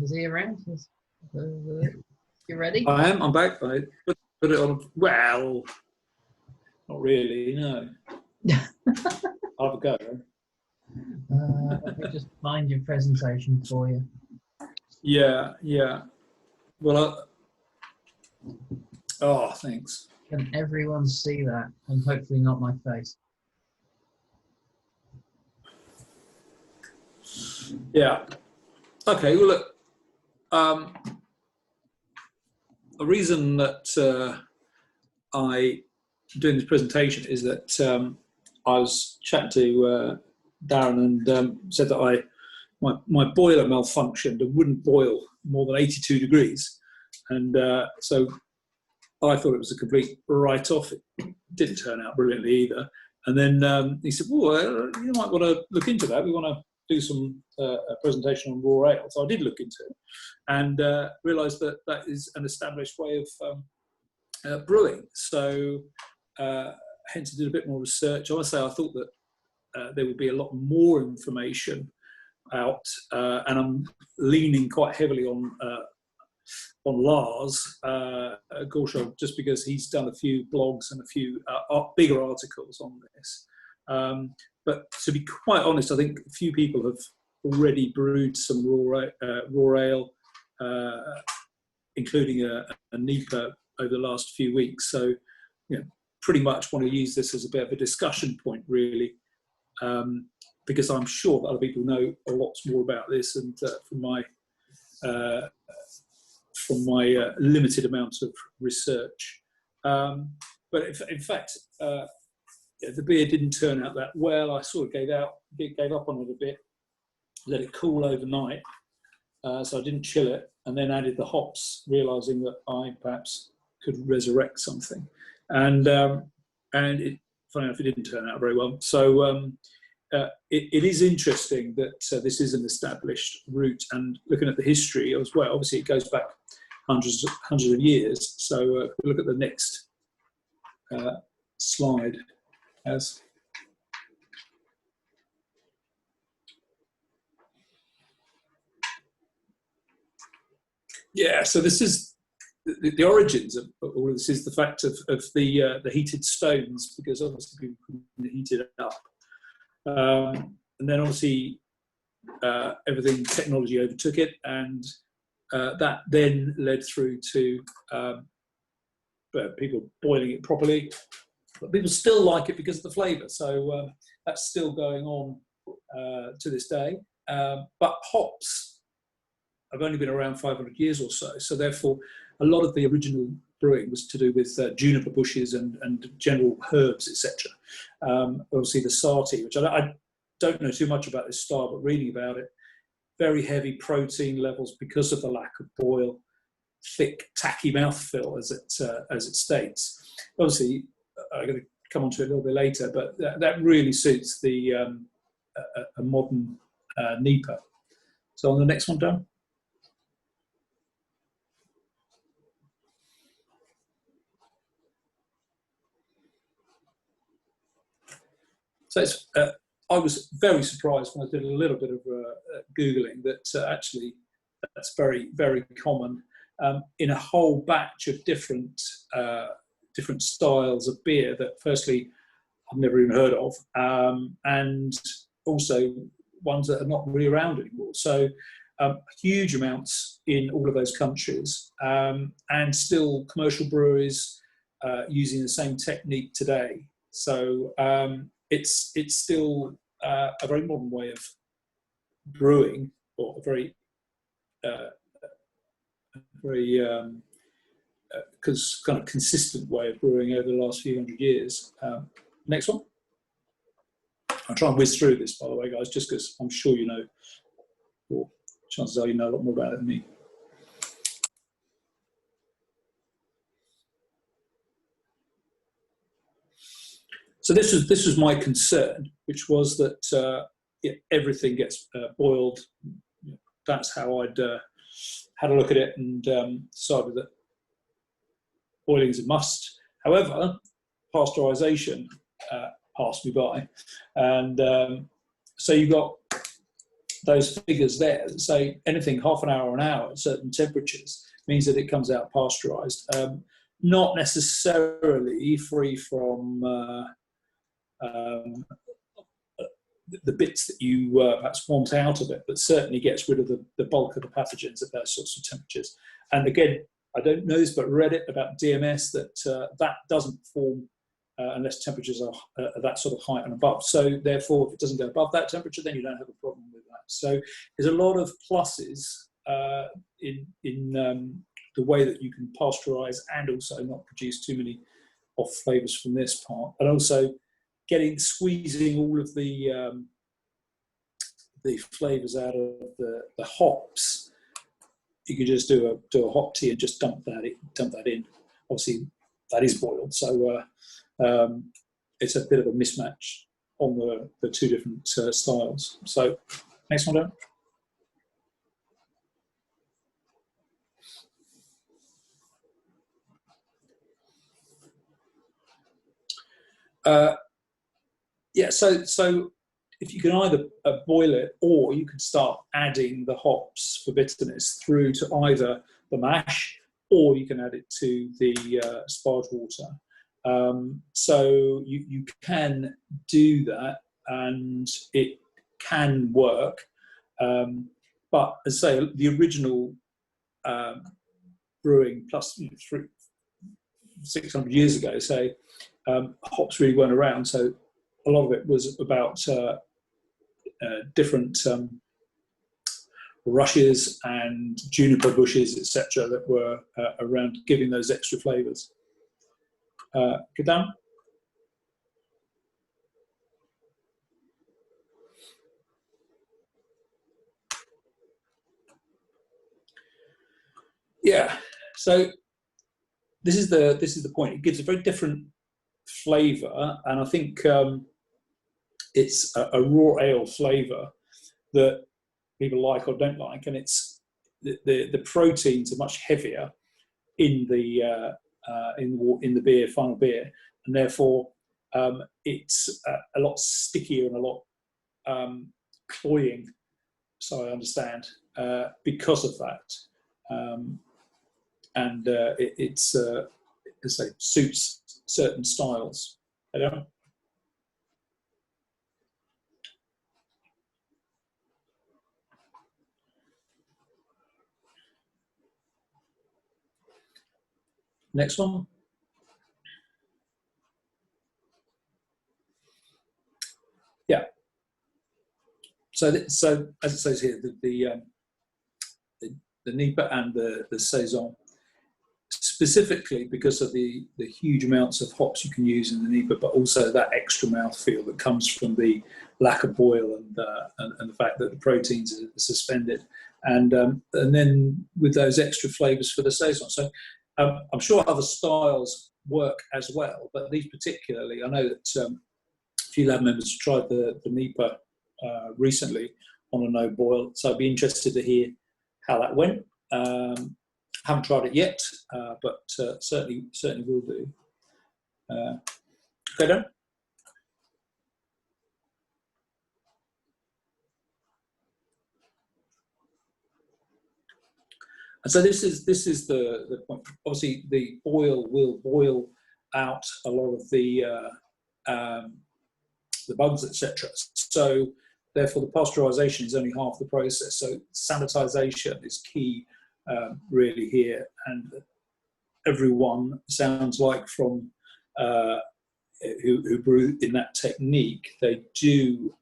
Is he around? You ready? I am. I'm back. I put it on. Well, not really. No. I'll have a go. Let me just find your presentation for you. Yeah. Well, oh, thanks. Can everyone see that? And hopefully not my face. Yeah. Okay. Well, look. The reason that I doing this presentation is that I was chatting to Darren and said that my boiler malfunctioned and wouldn't boil more than 82 degrees, and so I thought it was a complete write-off. It didn't turn out brilliantly either. And then he said, "Well, you might want to look into that. We want to do some a presentation on raw ale." So I did look into it and realised that that is an established way of brewing. So hence I did a bit more research. I must say I thought that there would be a lot more information out, and I'm leaning quite heavily on Lars Gorshaw, just because he's done a few blogs and a few bigger articles on this. But to be quite honest, I think a few people have already brewed some raw ale, including a NEPA over the last few weeks. So, pretty much want to use this as a bit of a discussion point, really, because I'm sure that other people know a lot more about this, and from my limited amount of research. But in fact, the beer didn't turn out that well. I sort of gave up on it a bit, let it cool overnight, so I didn't chill it, and then added the hops, realising that I perhaps could resurrect something. And it, funny enough, it didn't turn out very well. So it is interesting that this is an established route, and looking at the history as well, obviously it goes back hundreds of years. So if we look at the next slide. Yeah, so this is the origins of all of this, is the fact of the heated stones, because obviously people couldn't heat it up. And then obviously everything, technology overtook it, and that then led through to people boiling it properly. But people still like it because of the flavour, so that's still going on to this day. But hops have only been around 500 years or so, so therefore a lot of the original brewing was to do with juniper bushes and general herbs, etc. Obviously the Sati, which I don't know too much about this style, but reading about it, very heavy protein levels because of the lack of boil, thick, tacky mouthfeel, as it states. Obviously, I'm going to come on to it a little bit later, but that really suits the a modern NEPA. So on the next one, Dan. So it's, I was very surprised when I did a little bit of Googling that actually that's very, very common in a whole batch of different styles of beer that firstly I've never even heard of, and also ones that are not really around anymore. So huge amounts in all of those countries, and still commercial breweries using the same technique today. So it's still a very modern way of brewing, or a very kind of consistent way of brewing over the last few hundred years. Next one. I'll try and whiz through this, by the way, guys, just because I'm sure you know, or chances are you know a lot more about it than me. So this was my concern, which was that everything gets boiled. That's how I'd had a look at it, and decided that boiling is a must. However, pasteurisation passed me by, and so you've got those figures there that say anything half an hour or an hour at certain temperatures means that it comes out pasteurised. Not necessarily free from the bits that you perhaps want out of it, but certainly gets rid of the bulk of the pathogens at those sorts of temperatures. And again, I don't know this, but read it about DMS that that doesn't form unless temperatures are that sort of height and above. So therefore, if it doesn't go above that temperature, then you don't have a problem with that. So there's a lot of pluses in the way that you can pasteurize and also not produce too many off flavors from this part, and also squeezing all of the flavors out of the hops. You can just do a hop tea and just dump that in. Obviously, that is boiled, so it's a bit of a mismatch on the two different styles. So, next one down. Yeah, so if you can either boil it, or you can start adding the hops for bitterness through to either the mash, or you can add it to the sparge water. So you can do that, and it can work. But as I say, the original brewing plus 600 years ago, say, hops really weren't around, so a lot of it was about different rushes and juniper bushes, etc., that were around giving those extra flavours. Go down. Yeah. So this is the point. It gives a very different flavour, and I think it's a raw ale flavour that people like or don't like, and it's the proteins are much heavier in the beer, final beer, and therefore it's a lot stickier and a lot cloying. So I understand because of that, and it's as I say, suits certain styles. I don't. Next one. Yeah. So as it says here, the NEPA and the Saison, specifically because of the huge amounts of hops you can use in the NEPA, but also that extra mouthfeel that comes from the lack of boil and the fact that the proteins are suspended, and then with those extra flavours for the Saison. So I'm sure other styles work as well, but these particularly, I know that a few lab members tried the NEPA recently on a no boil, so I'd be interested to hear how that went. Haven't tried it yet, but certainly will do. Okay, Dan? And so this is the point. Obviously, the boil will boil out a lot of the bugs, etc. So therefore, the pasteurisation is only half the process. So sanitisation is key, really here, and everyone sounds like from who brew in that technique, they do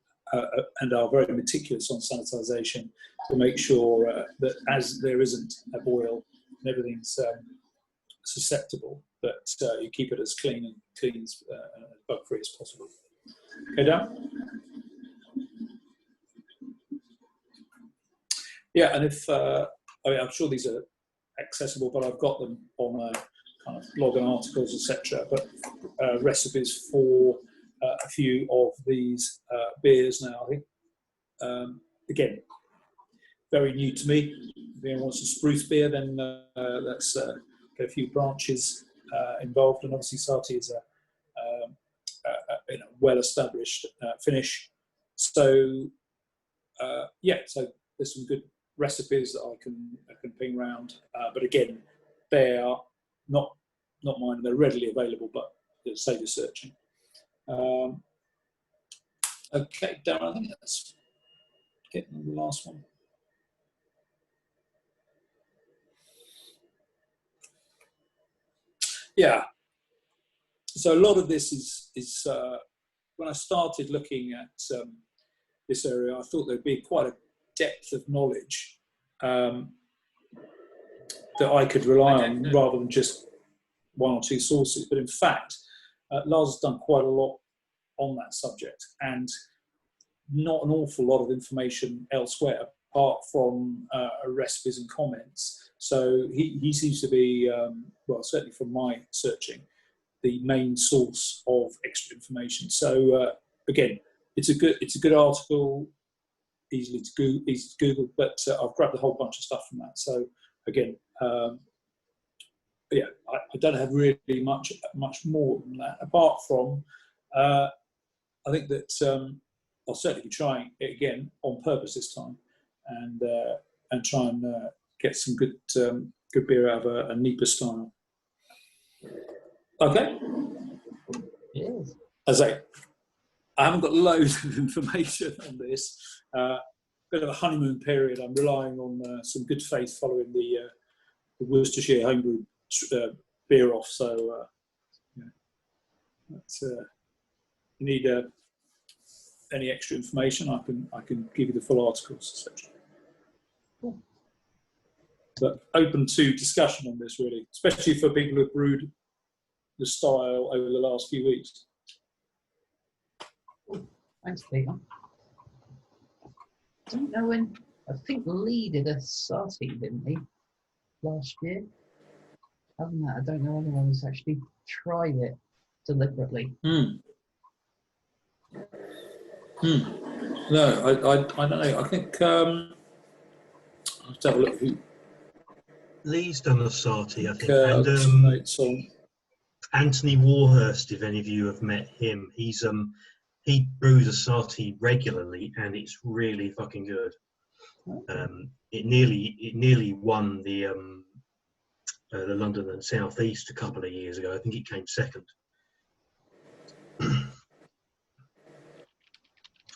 and are very meticulous on sanitisation to make sure that as there isn't a boil and everything's susceptible, that you keep it as clean and bug-free as possible. Okay, Dan? Yeah, and if I mean, I'm sure these are accessible, but I've got them on kind of blog and articles, etc. But recipes for a few of these beers now. I think again, very new to me. If anyone wants a spruce beer, then that's got a few branches involved, and obviously Sati is a well-established finish. So yeah, so there's some good recipes that I can ping round, but again, they are not mine. They're readily available, but it'll save you searching. Okay, Darren, I think that's getting the last one. Yeah. So a lot of this is when I started looking at this area, I thought there'd be quite a depth of knowledge that I could rely on rather than just one or two sources. But in fact, Lars has done quite a lot on that subject, and not an awful lot of information elsewhere apart from recipes and comments. So he seems to be, well, certainly from my searching, the main source of extra information. So again, it's a good article, easy to Google, but I've grabbed a whole bunch of stuff from that. So again, yeah, I don't have really much more than that, apart from I think that I'll certainly be trying it again on purpose this time, and try and get some good beer out of a NEPA style. Okay. Yes. As I haven't got loads of information on this. Bit of a honeymoon period. I'm relying on some good faith following the Worcestershire homebrew beer off. So yeah, that's, you need any extra information, I can give you the full articles, etc. Cool. But open to discussion on this, really, especially for people who've brewed the style over the last few weeks. Thanks, Peter. I don't know when. I think Lee did a Sati, didn't he, last year? Other than that, I don't know anyone who's actually tried it deliberately. No, I don't know. I think I'll have to have a look. Lee's done a Sati, I think. And notes on. Anthony Warhurst, if any of you have met him, he brews a Sati regularly, and it's really fucking good. It nearly won the London and South East a couple of years ago. I think it came second.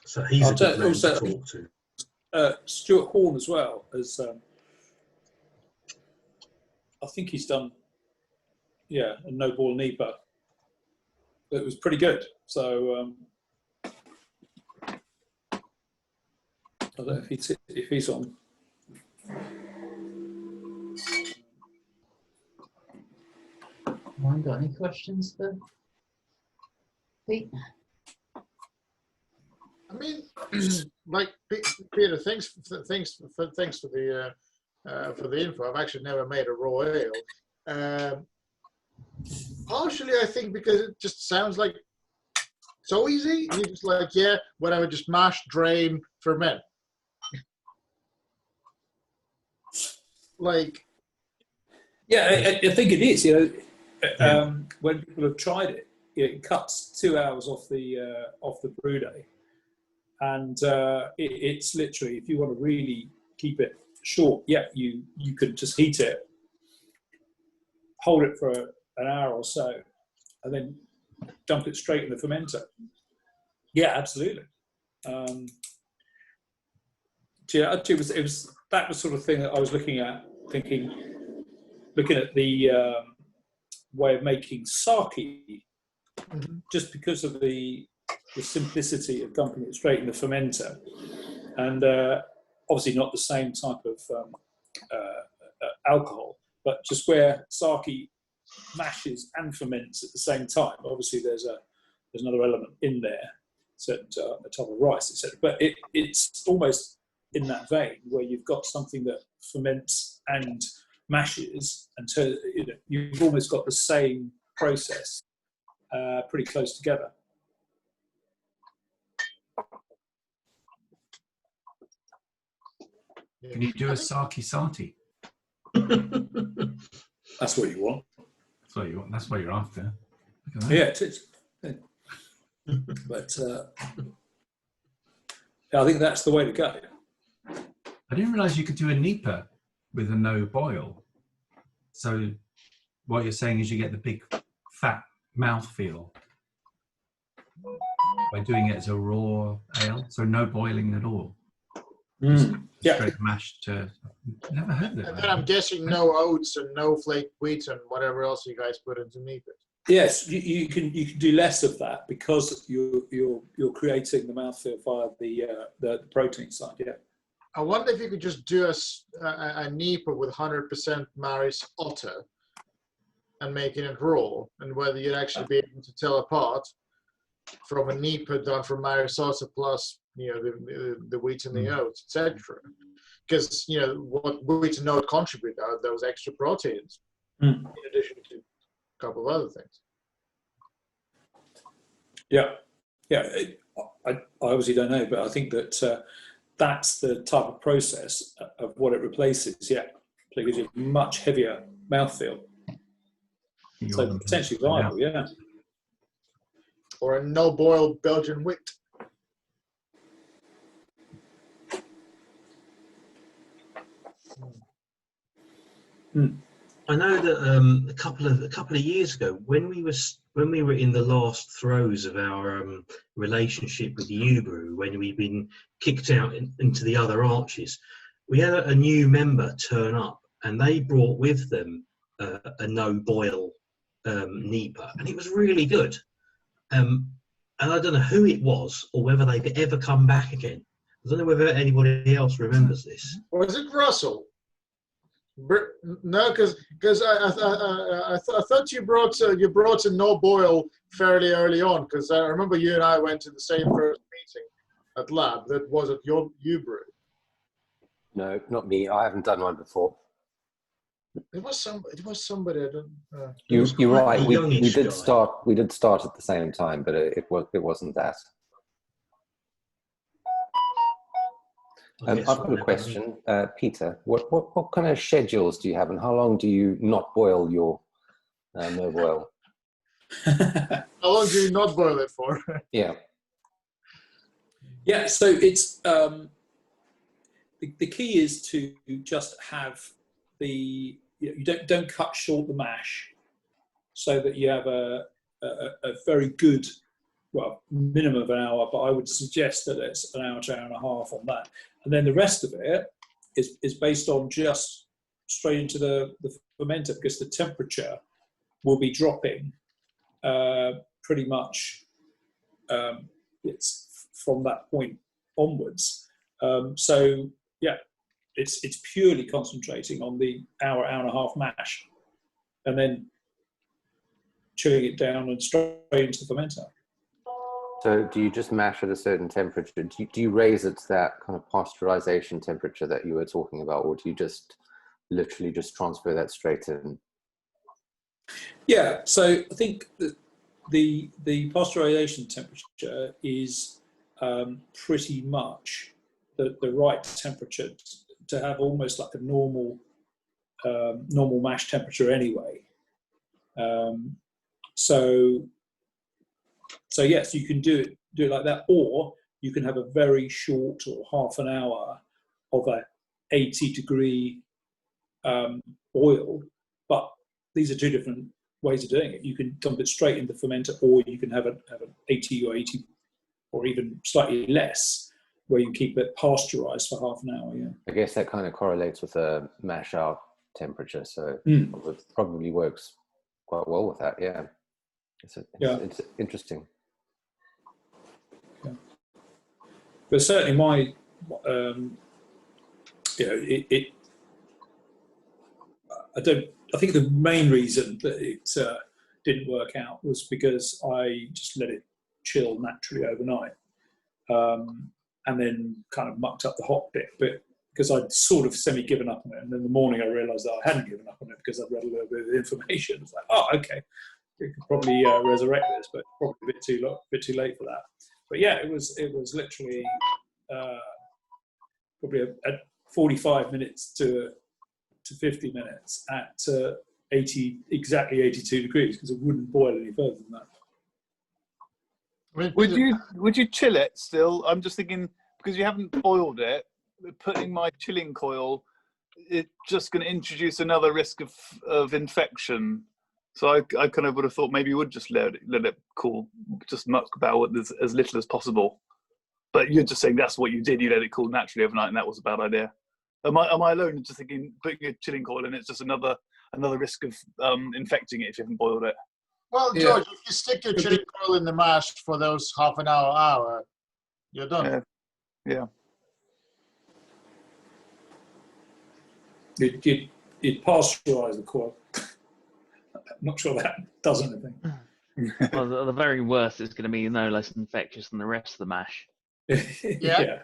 So he's a good man to talk to. Stuart Horn as well as I think he's done, yeah, a no ball NEPA. It was pretty good. So I don't know if he's on. Anyone got any questions for Pete? I mean, like Peter, thanks for the info. I've actually never made a raw ale. Partially, I think because it just sounds like so easy. You're just like, yeah, whatever, just mash, drain, ferment. Like, yeah, I think it is. You know, when people have tried it, it cuts 2 hours off the brew day. And it's literally, if you want to really keep it short, yeah, you could just heat it, hold it for an hour or so, and then dump it straight in the fermenter. Yeah, absolutely. Yeah, actually, it was that was sort of thing that I was looking at, looking at the way of making sake, just because of the simplicity of dumping it straight in the fermenter, and obviously not the same type of alcohol, but just where sake mashes and ferments at the same time. Obviously, there's another element in there, certain a type of rice, etc. But it's almost in that vein where you've got something that ferments and mashes, and so you've almost got the same process, pretty close together. Can you do a sake sati? That's what you want. That's what you want. That's what you're after. Look at that. Yeah, it is. Yeah. But yeah, I think that's the way to go. I didn't realise you could do a NEPA with a no boil. So what you're saying is you get the big fat mouthfeel by doing it as a raw ale, so no boiling at all. Just Yeah. straight mashed. Never heard of it. And then I'm guessing no oats and no flake wheat and whatever else you guys put into meat. Yes, you can do less of that because you're creating the mouthfeel via the protein side. Yeah. I wonder if you could just do a NEPA with 100% Maris Otter and making it raw, and whether you'd actually be able to tell apart from a NEPA done from Maris Otter plus the wheat and the oats, etc. Because what wheat and oat contribute are those extra proteins in addition to a couple of other things. Yeah. I obviously don't know, but I think that that's the type of process of what it replaces. Yeah, so it gives you a much heavier mouthfeel. So potentially viable. Yeah. Or a no-boil Belgian wheat. I know that a couple of years ago, when we were in the last throes of our relationship with Ubrew, when we'd been kicked out into the other arches, we had a new member turn up, and they brought with them a no-boil NEPA, and it was really good. And I don't know who it was or whether they've ever come back again. I don't know whether anybody else remembers this. Was it Russell? No, because I thought you brought a no boil fairly early on, because I remember you and I went to the same first meeting at Lab that was at your Ubrew. No, not me. I haven't done one before. It was somebody. I don't. You're right. We did guy. start. We did start at the same time, but it wasn't that. I've got a question, Peter. What kind of schedules do you have, and how long do you not boil your no boil? How long do you not boil it for? Yeah. Yeah. So it's the key is to just have you don't cut short the mash, so that you have a very good, well, minimum of an hour, but I would suggest that it's an hour to hour and a half on that. And then the rest of it is based on just straight into the fermenter, because the temperature will be dropping pretty much it's from that point onwards. So yeah, it's purely concentrating on the hour and a half mash, and then chilling it down and straight into the fermenter. So do you just mash at a certain temperature? Do you raise it to that kind of pasteurization temperature that you were talking about, or do you just literally just transfer that straight in? Yeah, so I think that the pasteurization temperature is pretty much the right temperature to have, almost like a normal mash temperature anyway. So yes, you can do it like that, or you can have a very short, or half an hour of a 80-degree boil. But these are two different ways of doing it. You can dump it straight in the fermenter, or you can have an 80 or even slightly less, where you keep it pasteurized for half an hour. Yeah. I guess that kind of correlates with a mash out temperature, so it probably works quite well with that. Yeah, it's interesting. Yeah. But certainly my, I think the main reason that it didn't work out was because I just let it chill naturally overnight, and then kind of mucked up the hot bit. But because I'd sort of semi-given up on it, and then in the morning I realised that I hadn't given up on it because I'd read a little bit of information. It's like, oh, okay, you could probably resurrect this, but probably a bit too late for that. But yeah, it was literally probably at 45 minutes to 50 minutes at exactly 82 degrees, because it wouldn't boil any further than that. I mean, Would you chill it still? I'm just thinking, because you haven't boiled it, putting my chilling coil, it's just going to introduce another risk of infection. So I kind of would have thought maybe you would just let it cool, just muck about with as little as possible. But you're just saying that's what you did. You let it cool naturally overnight, and that was a bad idea. Am I alone in just thinking putting a chilling coil in it's just another risk of infecting it if you haven't boiled it? Well, Yeah. George, if you stick your chili coil in the mash for those half an hour, you're done. Yeah. You'd pasteurize the coil. I'm not sure that does anything. Well, the very worst is going to be no less infectious than the rest of the mash. Yeah.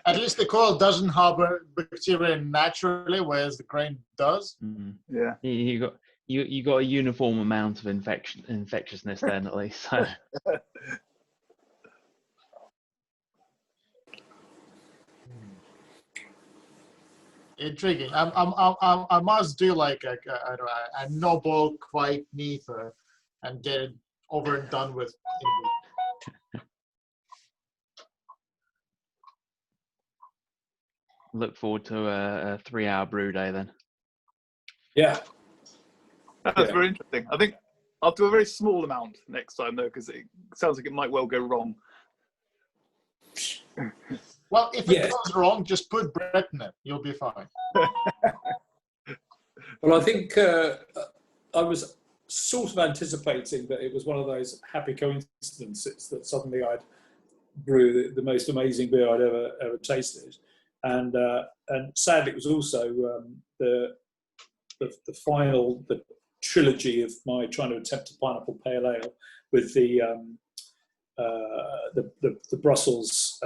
At least the coil doesn't harbor bacteria naturally, whereas the grain does. Mm. Yeah. You got a uniform amount of infectiousness then, at least. So. Intriguing. I must do like a no-boil quiet neither and get it over and done with. Look forward to a 3-hour brew day then. Yeah. That's very interesting. I think I'll do a very small amount next time though, because it sounds like it might well go wrong. Well, if it goes wrong, just put bread in it. You'll be fine. Well, I think I was sort of anticipating that it was one of those happy coincidences that suddenly I'd brew the most amazing beer I'd ever tasted, and sadly it was also the trilogy of my trying to attempt a pineapple pale ale with the Brussels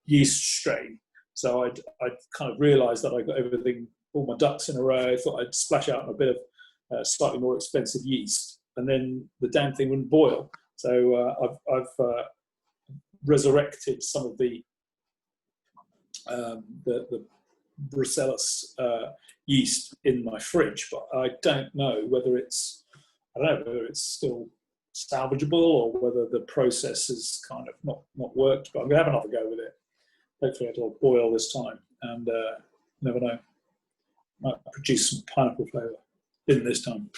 yeast strain. So I'd kind of realised that I got all my ducks in a row. I thought I'd splash out a bit of slightly more expensive yeast, and then the damn thing wouldn't boil. So I've resurrected some of the Brussels yeast in my fridge, but I don't know whether it's still salvageable or whether the process has kind of not worked. But I'm going to have another go with it. Hopefully it'll boil this time, and never know, might produce some pineapple flavour in this time.